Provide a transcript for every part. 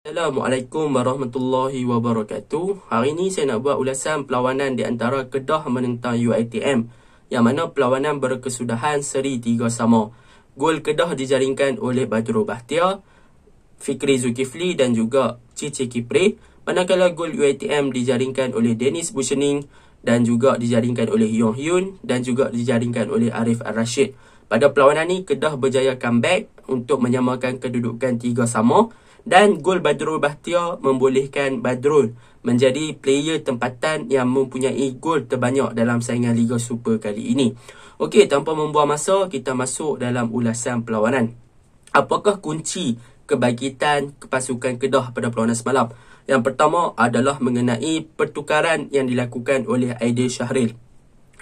Assalamualaikum warahmatullahi wabarakatuh. Hari ini saya nak buat ulasan perlawanan di antara Kedah menentang UiTM, yang mana perlawanan berkesudahan seri 3 sama. Gol Kedah dijaringkan oleh Badrul Bahtiar, Fikri Zulkifli dan juga Cici Kipre, manakala gol UiTM dijaringkan oleh Dennis Bushening dan juga dijaringkan oleh Yong Hyun dan juga dijaringkan oleh Arif Al-Rashid. Pada perlawanan ini, Kedah berjaya comeback untuk menyamakan kedudukan 3 sama. Dan gol Badrul Bahtiar membolehkan Badrul menjadi player tempatan yang mempunyai gol terbanyak dalam saingan Liga Super kali ini. Okey, tanpa membuang masa, kita masuk dalam ulasan perlawanan. Apakah kunci kebangkitan pasukan Kedah pada perlawanan semalam? Yang pertama adalah mengenai pertukaran yang dilakukan oleh Aidil Syahril.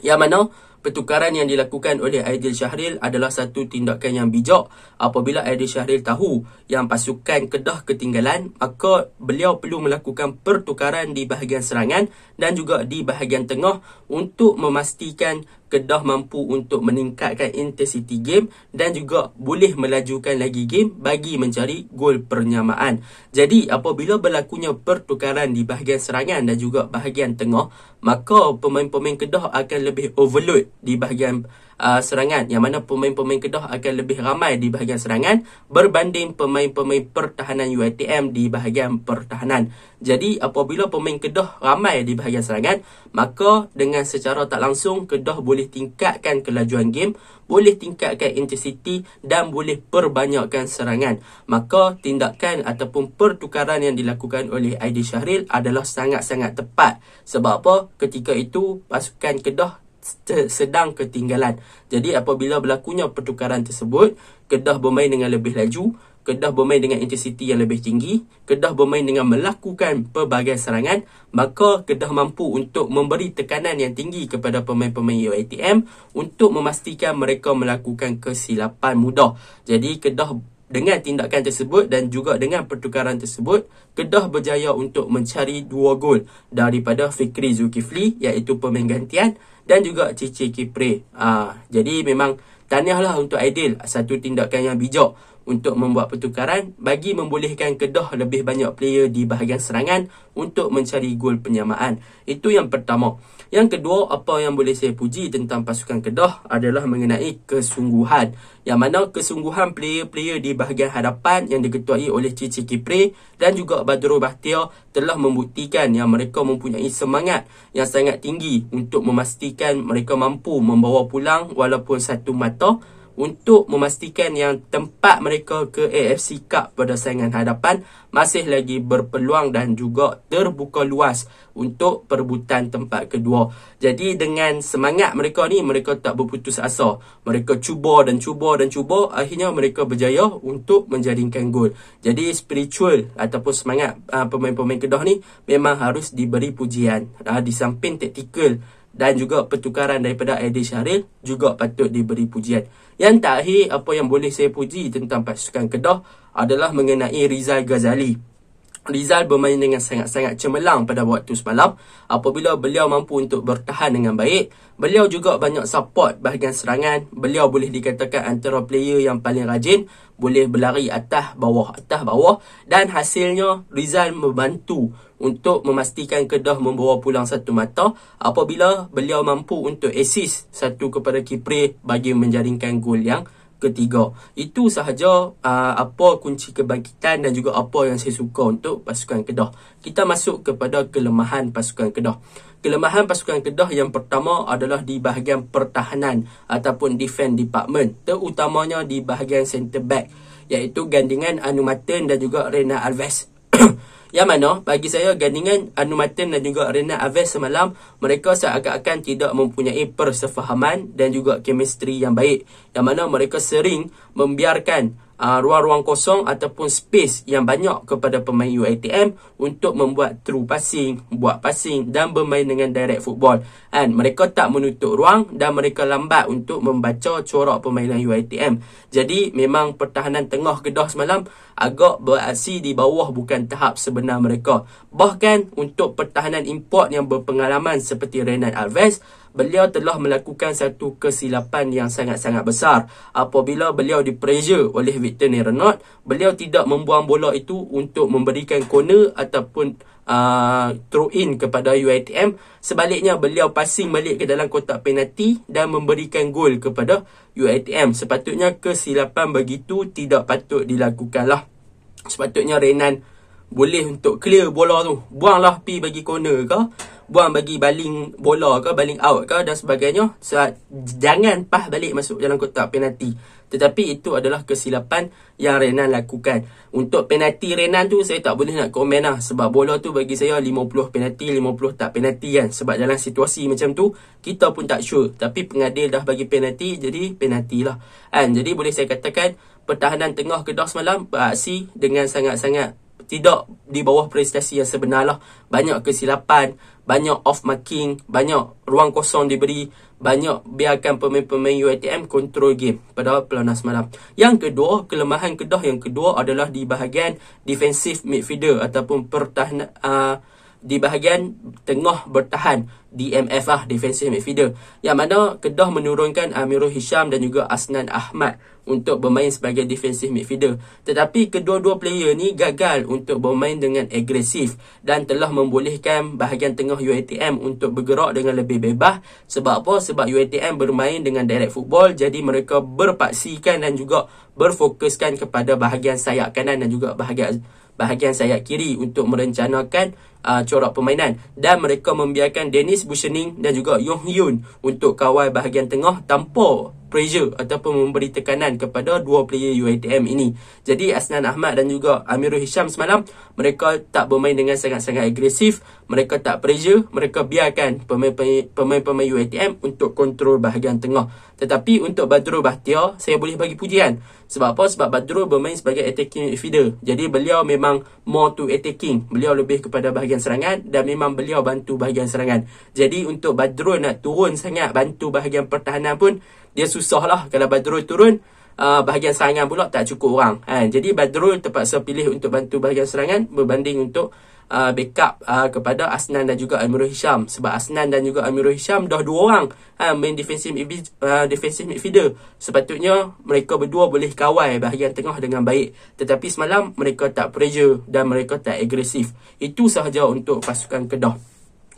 Yang mana pertukaran yang dilakukan oleh Aidil Syahril adalah satu tindakan yang bijak. Apabila Aidil Syahril tahu yang pasukan Kedah ketinggalan, maka beliau perlu melakukan pertukaran di bahagian serangan dan juga di bahagian tengah untuk memastikan Kedah mampu untuk meningkatkan intensity game dan juga boleh melajukan lagi game bagi mencari gol penyamaan. Jadi apabila berlakunya pertukaran di bahagian serangan dan juga bahagian tengah, maka pemain-pemain Kedah akan lebih overload di bahagian serangan, yang mana pemain-pemain Kedah akan lebih ramai di bahagian serangan berbanding pemain-pemain pertahanan UiTM di bahagian pertahanan. Jadi apabila pemain Kedah ramai di bahagian serangan, maka dengan secara tak langsung Kedah boleh tingkatkan kelajuan game, boleh tingkatkan intensity dan boleh perbanyakkan serangan. Maka tindakan ataupun pertukaran yang dilakukan oleh Aidil Syahril adalah sangat-sangat tepat. Sebab apa? Ketika itu pasukan Kedah sedang ketinggalan. Jadi apabila berlakunya pertukaran tersebut, Kedah bermain dengan lebih laju, Kedah bermain dengan intensity yang lebih tinggi, Kedah bermain dengan melakukan pelbagai serangan, maka Kedah mampu untuk memberi tekanan yang tinggi kepada pemain-pemain UiTM untuk memastikan mereka melakukan kesilapan mudah. Jadi Kedah dengan tindakan tersebut dan juga dengan pertukaran tersebut, Kedah berjaya untuk mencari 2 gol daripada Fikri Zulkifli, iaitu pemain gantian, dan juga Cici Kipre. Jadi memang tahniahlah untuk Aidil, satu tindakan yang bijak untuk membuat pertukaran bagi membolehkan Kedah lebih banyak player di bahagian serangan untuk mencari gol penyamaan. Itu yang pertama. Yang kedua, apa yang boleh saya puji tentang pasukan Kedah adalah mengenai kesungguhan. Yang mana kesungguhan player-player di bahagian hadapan yang diketuai oleh Cici Kipre dan juga Badrul Bahtiar telah membuktikan yang mereka mempunyai semangat yang sangat tinggi untuk memastikan mereka mampu membawa pulang walaupun satu mata, untuk memastikan yang tempat mereka ke AFC Cup pada saingan hadapan masih lagi berpeluang dan juga terbuka luas untuk perebutan tempat kedua. Jadi dengan semangat mereka ni, mereka tak berputus asa. Mereka cuba dan cuba dan cuba, akhirnya mereka berjaya untuk menjaringkan gol. Jadi spiritual ataupun semangat pemain-pemain Kedah ni memang harus diberi pujian. Di samping taktikal dan juga pertukaran daripada Aidil Syahril juga patut diberi pujian. Yang terakhir, apa yang boleh saya puji tentang pasukan Kedah adalah mengenai Rizal Ghazali. Rizal bermain dengan sangat-sangat cemerlang pada waktu semalam. Apabila beliau mampu untuk bertahan dengan baik, beliau juga banyak support bahagian serangan. Beliau boleh dikatakan antara player yang paling rajin, boleh berlari atas bawah, dan hasilnya Rizal membantu untuk memastikan Kedah membawa pulang satu mata apabila beliau mampu untuk assist satu kepada Kipre bagi menjaringkan gol yang ketiga. Itu sahaja apa kunci kebangkitan dan juga apa yang saya suka untuk pasukan Kedah. Kita masuk kepada kelemahan pasukan Kedah. Kelemahan pasukan Kedah yang pertama adalah di bahagian pertahanan ataupun defense department, terutamanya di bahagian centre back, iaitu gandingan Anu Maten dan juga Reynald Alves. Yang mana bagi saya gandingan Anu Maten dan juga Reynald Alves semalam, mereka seakan-akan tidak mempunyai persefahaman dan juga chemistry yang baik. Yang mana mereka sering membiarkan ruang-ruang kosong ataupun space yang banyak kepada pemain UiTM untuk membuat through passing, buat passing dan bermain dengan direct football. Dan mereka tak menutup ruang dan mereka lambat untuk membaca corak permainan UiTM. Jadi memang pertahanan tengah Kedah semalam agak beraksi di bawah bukan tahap sebenar mereka. Bahkan untuk pertahanan import yang berpengalaman seperti Reynald Alves, beliau telah melakukan satu kesilapan yang sangat-sangat besar. Apabila beliau di-pressure oleh Victor Renaud, beliau tidak membuang bola itu untuk memberikan corner ataupun throw in kepada UiTM. Sebaliknya, beliau passing balik ke dalam kotak penalti dan memberikan gol kepada UiTM. Sepatutnya kesilapan begitu tidak patut dilakukan lah. Sepatutnya Renan boleh untuk clear bola tu, buanglah pi bagi corner ke, buang bagi baling bola ke, baling out ke dan sebagainya. Jangan pas balik masuk dalam kotak penalti. Tetapi itu adalah kesilapan yang Renan lakukan. Untuk penalti Renan tu saya tak boleh nak komen lah, sebab bola tu bagi saya 50 penalti, 50 tak penalti kan. Sebab dalam situasi macam tu kita pun tak sure, tapi pengadil dah bagi penalti, jadi penalti lah kan. Jadi boleh saya katakan pertahanan tengah Kedah semalam beraksi dengan sangat-sangat tidak di bawah prestasi yang sebenar lah. Banyak kesilapan, banyak off marking, banyak ruang kosong diberi, banyak biarkan pemain-pemain UiTM kontrol game pada pelunas malam. Yang kedua, kelemahan Kedah yang kedua adalah di bahagian defensive midfielder ataupun pertahanan, di bahagian tengah bertahan, DMF lah, defensive midfielder, yang mana Kedah menurunkan Amirul Hisham dan juga Asnan Ahmad untuk bermain sebagai defensive midfielder. Tetapi kedua-dua player ni gagal untuk bermain dengan agresif dan telah membolehkan bahagian tengah UiTM untuk bergerak dengan lebih bebas. Sebab apa? Sebab UiTM bermain dengan direct football, jadi mereka berpaksikan dan juga berfokuskan kepada bahagian sayap kanan dan juga bahagian sayap kiri untuk merencanakan corak permainan, dan mereka membiarkan Dennis Buschening dan juga Yong Hyun untuk kawal bahagian tengah tanpa pressure ataupun memberi tekanan kepada dua player UiTM ini. Jadi Asnan Ahmad dan juga Amirul Hisham semalam mereka tak bermain dengan sangat-sangat agresif, mereka tak pressure, mereka biarkan pemain-pemain UiTM untuk kontrol bahagian tengah. Tetapi untuk Badrul Bahtiar, saya boleh bagi pujian. Sebab apa? Sebab Badrul bermain sebagai attacking midfielder. Jadi beliau memang more to attacking. Beliau lebih kepada bahagian serangan dan memang beliau bantu bahagian serangan. Jadi untuk Badrul nak turun sangat bantu bahagian pertahanan pun dia susah lah. Kalau Badrul turun, bahagian serangan pula tak cukup orang. Jadi Badrul terpaksa pilih untuk bantu bahagian serangan berbanding untuk backup kepada Asnan dan juga Amirul Hisham. Sebab Asnan dan juga Amirul Hisham dah dua orang main defensive midfielder. Sepatutnya mereka berdua boleh kawal bahagian tengah dengan baik. Tetapi semalam mereka tak pressure dan mereka tak agresif. Itu sahaja untuk pasukan Kedah.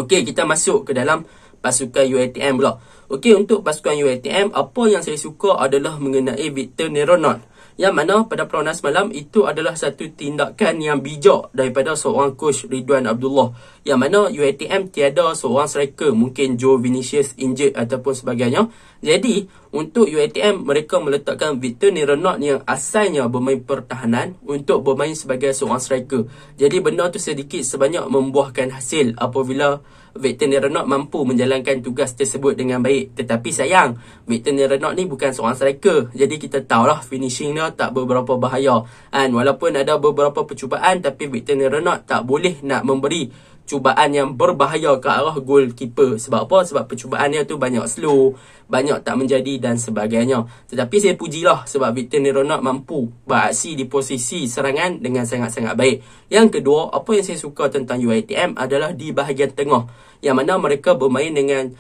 Okey, kita masuk ke dalam pasukan UiTM pula. Okey, untuk pasukan UiTM, apa yang saya suka adalah mengenai Victor Renaud, yang mana pada pelunas malam itu adalah satu tindakan yang bijak daripada seorang coach Ridwan Abdullah, yang mana UiTM tiada seorang striker, mungkin Joe Vinicius injured ataupun sebagainya. Jadi untuk UiTM mereka meletakkan Victor Renaud yang asalnya bermain pertahanan untuk bermain sebagai seorang striker. Jadi benda tu sedikit sebanyak membuahkan hasil apabila Victor Renaud mampu menjalankan tugas tersebut dengan baik. Tetapi sayang, Victor Renaud ni bukan seorang striker, jadi kita tahulah finishing dia tak beberapa bahaya. Walaupun ada beberapa percubaan, tapi Victor Renaud tak boleh nak memberi cubaan yang berbahaya ke arah goalkeeper. Sebab apa? Sebab percubaan dia tu banyak slow, banyak tak menjadi dan sebagainya. Tetapi saya pujilah sebab Victor Renaud mampu beraksi di posisi serangan dengan sangat-sangat baik. Yang kedua, apa yang saya suka tentang UiTM adalah di bahagian tengah, yang mana mereka bermain dengan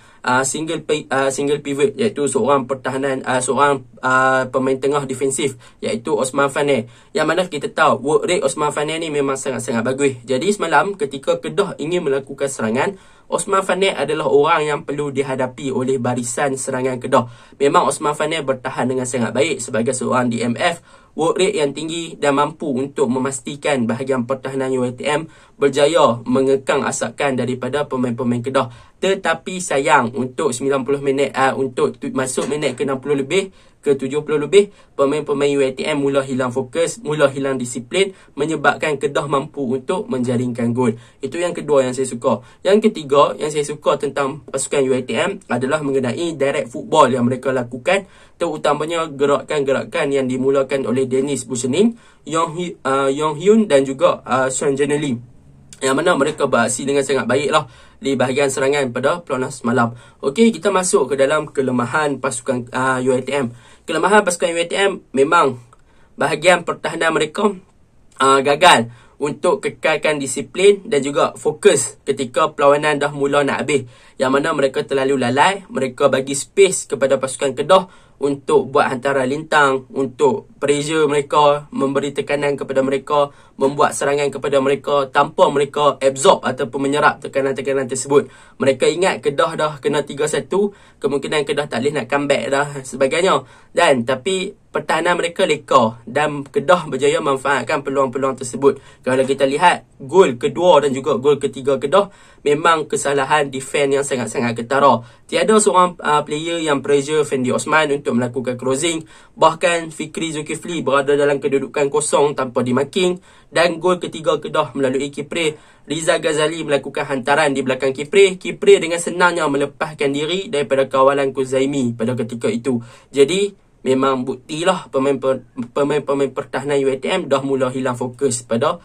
single pivot, iaitu seorang pertahanan, seorang pemain tengah defensif, iaitu Osman Fane. Yang mana kita tahu work rate Osman Fane ni memang sangat-sangat bagus. Jadi semalam ketika Kedah ingin melakukan serangan, Osman Fane adalah orang yang perlu dihadapi oleh barisan serangan Kedah. Memang Osman Fane bertahan dengan sangat baik sebagai seorang DMF, work rate yang tinggi dan mampu untuk memastikan bahagian pertahanan UiTM berjaya mengekang asakan daripada pemain-pemain Kedah. Tetapi sayang, untuk 90 minit, untuk masuk minit ke 60 lebih, ke 70 lebih, pemain-pemain UiTM mula hilang fokus, mula hilang disiplin, menyebabkan Kedah mampu untuk menjaringkan gol. Itu yang kedua yang saya suka. Yang ketiga yang saya suka tentang pasukan UiTM adalah mengenai direct football yang mereka lakukan, terutamanya gerakan-gerakan yang dimulakan oleh Dennis Buschening, Yong Hyun dan juga Sean Jenely, yang mana mereka beraksi dengan sangat baik lah di bahagian serangan pada pelunas malam. Okey, kita masuk ke dalam kelemahan pasukan UiTM. Kelemahan pasukan UiTM memang bahagian pertahanan mereka gagal untuk kekalkan disiplin dan juga fokus ketika perlawanan dah mula nak habis. Yang mana mereka terlalu lalai, mereka bagi space kepada pasukan Kedah untuk buat hantaran lintang, untuk pressure mereka, memberi tekanan kepada mereka, membuat serangan kepada mereka tanpa mereka absorb ataupun menyerap tekanan-tekanan tersebut. Mereka ingat Kedah dah kena 3-1, kemungkinan Kedah tak boleh nak comeback dah sebagainya. Dan tapi pertahanan mereka leka dan Kedah berjaya memanfaatkan peluang-peluang tersebut. Kalau kita lihat gol kedua dan juga gol ketiga Kedah, memang kesalahan defense yang sangat-sangat ketara. Tiada seorang player yang pressure Fendi Osman untuk melakukan crossing. Bahkan Fikri Zulkifli berada dalam kedudukan kosong tanpa dimarking. Dan gol ketiga Kedah melalui Kipre. Rizal Ghazali melakukan hantaran di belakang Kipre. Kipre dengan senangnya melepaskan diri daripada kawalan Kuzaimi pada ketika itu. Jadi memang buktilah pemain-pemain pertahanan UiTM dah mula hilang fokus pada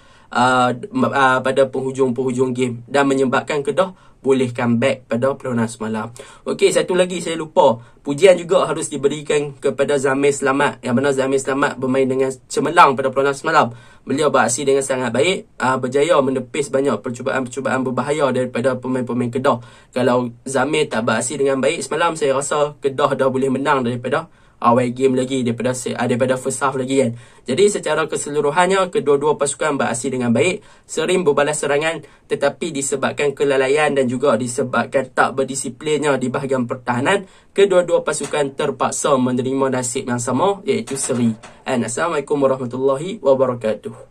penghujung-penghujung game dan menyebabkan Kedah boleh comeback pada perlawanan semalam. Okey, satu lagi saya lupa. Pujian juga harus diberikan kepada Zamir Selamat. Yang mana Zamir Selamat bermain dengan cemerlang pada perlawanan semalam. Beliau beraksi dengan sangat baik, berjaya menepis banyak percubaan-percubaan berbahaya daripada pemain-pemain Kedah. Kalau Zamir tak beraksi dengan baik semalam, saya rasa Kedah dah boleh menang daripada awal game lagi, daripada first half lagi kan. Jadi secara keseluruhannya kedua-dua pasukan beraksi dengan baik, sering berbalas serangan, tetapi disebabkan kelalaian dan juga disebabkan tak berdisiplinnya di bahagian pertahanan, kedua-dua pasukan terpaksa menerima nasib yang sama, iaitu seri. Assalamualaikum warahmatullahi wabarakatuh.